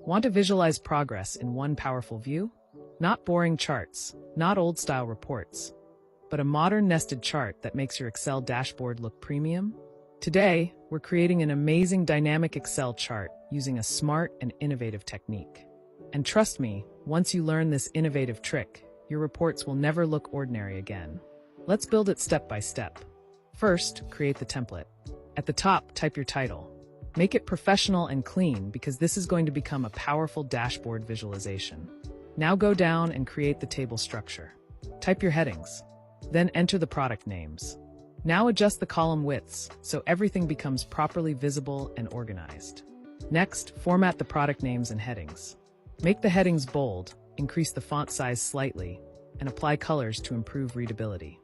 Want to visualize progress in one powerful view? Not boring charts, not old-style reports, but a modern nested chart that makes your Excel dashboard look premium? Today, we're creating an amazing dynamic Excel chart using a smart and innovative technique. And trust me, once you learn this innovative trick, your reports will never look ordinary again. Let's build it step by step. First, create the template. At the top, type your title. Make it professional and clean because this is going to become a powerful dashboard visualization. Now go down and create the table structure. Type your headings. Then enter the product names. Now adjust the column widths so everything becomes properly visible and organized. Next, format the product names and headings. Make the headings bold, increase the font size slightly, and apply colors to improve readability.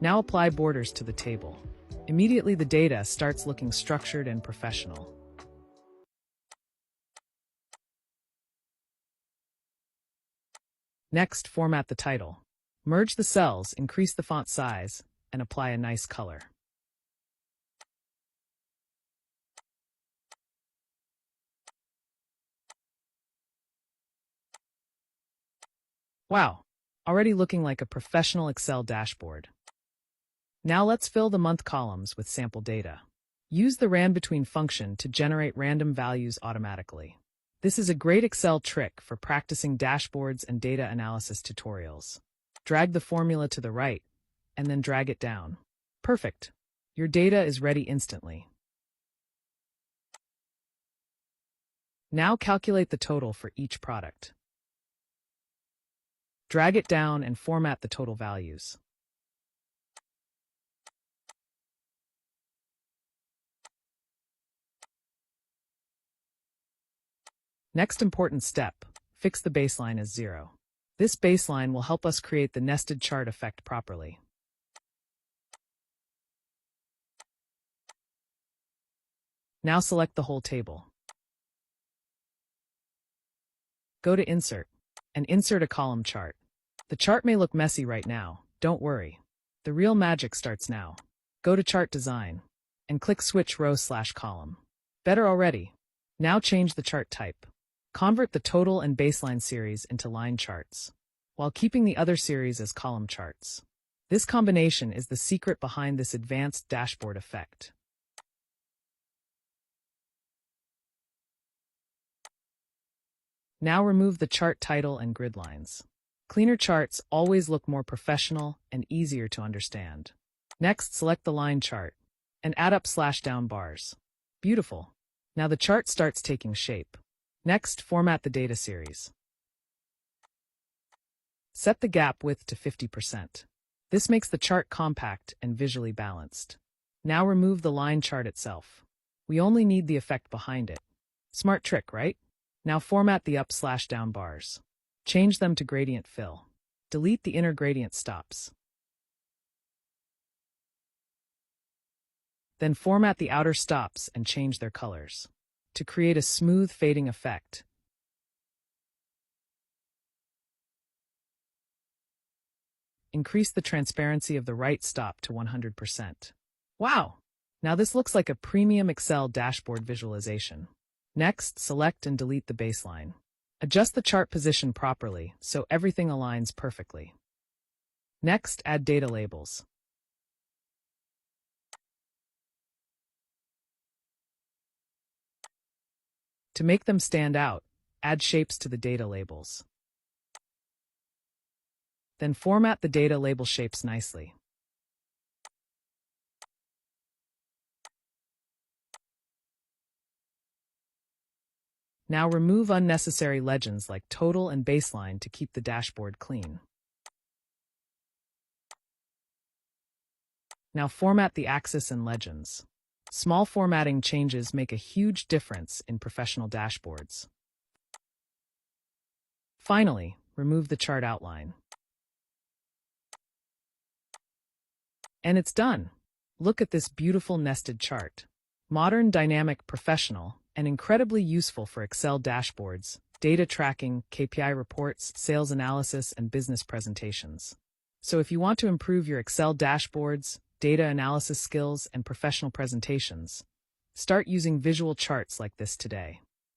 Now apply borders to the table. Immediately the data starts looking structured and professional. Next, format the title. Merge the cells, increase the font size, and apply a nice color. Wow, already looking like a professional Excel dashboard. Now let's fill the month columns with sample data. Use the RandBetween function to generate random values automatically. This is a great Excel trick for practicing dashboards and data analysis tutorials. Drag the formula to the right, and then drag it down. Perfect. Your data is ready instantly. Now calculate the total for each product. Drag it down and format the total values. Next important step, fix the baseline as 0. This baseline will help us create the nested chart effect properly. Now select the whole table. Go to Insert, and insert a column chart. The chart may look messy right now, don't worry. The real magic starts now. Go to Chart Design, and click Switch Row/Column. Better already. Now change the chart type. Convert the total and baseline series into line charts, while keeping the other series as column charts. This combination is the secret behind this advanced dashboard effect. Now remove the chart title and grid lines. Cleaner charts always look more professional and easier to understand. Next, select the line chart and add up/down bars. Beautiful. Now the chart starts taking shape. Next, format the data series. Set the gap width to 50%. This makes the chart compact and visually balanced. Now remove the line chart itself. We only need the effect behind it. Smart trick, right? Now format the up/down bars. Change them to gradient fill. Delete the inner gradient stops. Then format the outer stops and change their colors to create a smooth fading effect. Increase the transparency of the right stop to 100%. Wow! Now this looks like a premium Excel dashboard visualization. Next, select and delete the baseline. Adjust the chart position properly so everything aligns perfectly. Next, add data labels. To make them stand out, add shapes to the data labels. Then format the data label shapes nicely. Now remove unnecessary legends like total and baseline to keep the dashboard clean. Now format the axis and legends. Small formatting changes make a huge difference in professional dashboards. Finally, remove the chart outline. And it's done. Look at this beautiful nested chart. Modern, dynamic, professional, and incredibly useful for Excel dashboards, data tracking, KPI reports, sales analysis, and business presentations. So if you want to improve your Excel dashboards, data analysis skills, and professional presentations, Start using visual charts like this today.